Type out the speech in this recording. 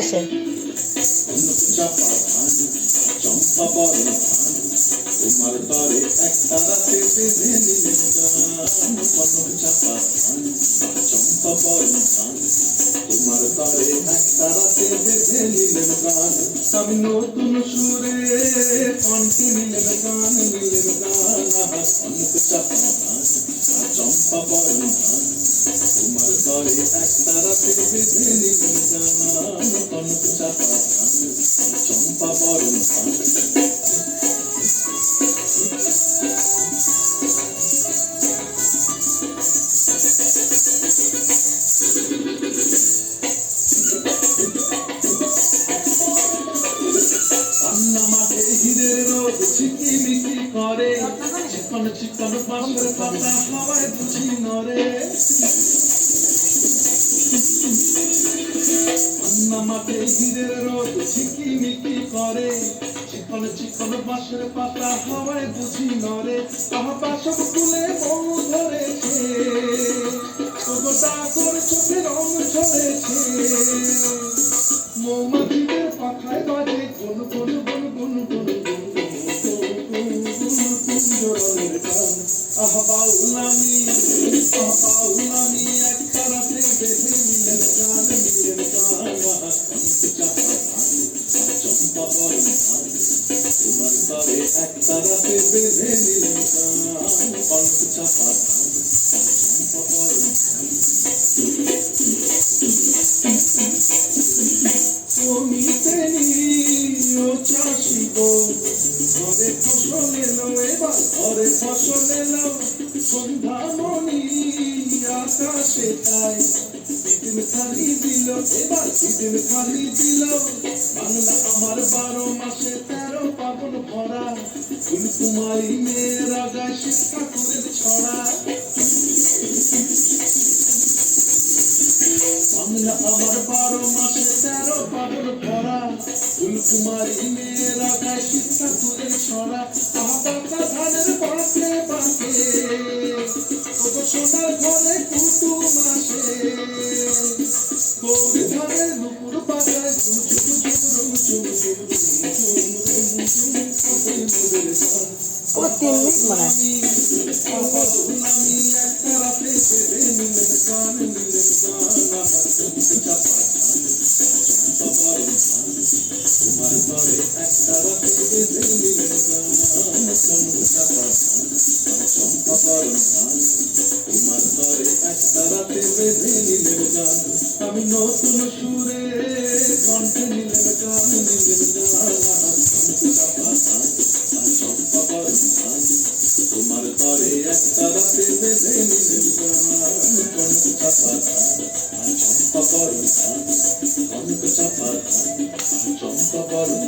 এসে তোমার তরে একটা রাতে বেঁধে নিলেন গান, কনক চাপা ধান চম্পা বরণ ধান। তোমার তরে একটা রাতে বেঁধে নিলেন গান, আমি নতুন সুরে কণ্ঠে নিলেন গান, নিলেন গান। কনক চাপা ধান চম্পা বরণ ধান, তোমার তরে একটা রাতে বেঁধে নিলেন গান, কনক চাপা ধান চম্পা বরণ ধান। ঝিকিমিকি করে চিকন চিকন বাঁশের পাতা হাওয়ায় বুঝি নরে, আন্না মাঠে হীরের রোদ ঝিকিমিকি করে চিকন চিকন বাঁশের পাতা হাওয়ায় বুঝি নরে। বাসক ফুলে বউ ধরেছে, গোটা করে চোখে রং ঝরেছে, মৌমাছিদের পাখায় বাজে গুন গুন গুন গুন গুন গুন। বাউলামি বাউলামি একটা রাতে বেঁধে নিলেন গান, নিলেন গান। চাপা ধান চম্পা বরণ ধান, তোমার তরে একটা রাতে বেঁধে নিলেন গান, কনক চাপা ধান চম্পা বরণ ধান। ও চাষি গো ঘরে ফসল এলো, এবার ঘরে ফসল এলো, সন্ধ্যামণি আকাশে তাই পিদিম খালি দিল, এবার পিদিম খালি দিল। বাংলা আমার 12 মাসে 13 পাবন ভরা, ফুলকুমারী মেয়েরা গায় শিক্ষা করে ছড়া। বাংলা আমার 12 মাসে 13 পাবন ভরা, ফুলকুমারী মেয়েরা গায় শিক্ষা করে ছড়া। বাঁকা ধানের বাঁকে বাঁকে সোনার ঘরে কুটুম আসে, গৌরী ধানের নুপুর বাজায় ঝুম ঝুম ঝুম ঝুম ঝুম ও 3 মিনিট মানে আমি একটা রাতে বেঁধে নিলেন গান, নিলেন গান। চাপা ধান চম্পা বরণ ধান, তোমার তরে একটা রাতে বেঁধে নিলেন গান, কনক চাপা ধান চম্পা বরণ ধান, তোমার তরে একটা রাতে বেঁধে নিলেন গান, আমি নতুন সুরে কণ্ঠে নিলেন গান, নিলেন গান। কনক চাপা ধান চম্পা বরণ ধান, তোমার তরে একটা রাতে বেঁধে নিলেন গান, কনক চাপা ধান চম্পা বরণ ধান, কনক চাপা ধান চম্পা বরণ।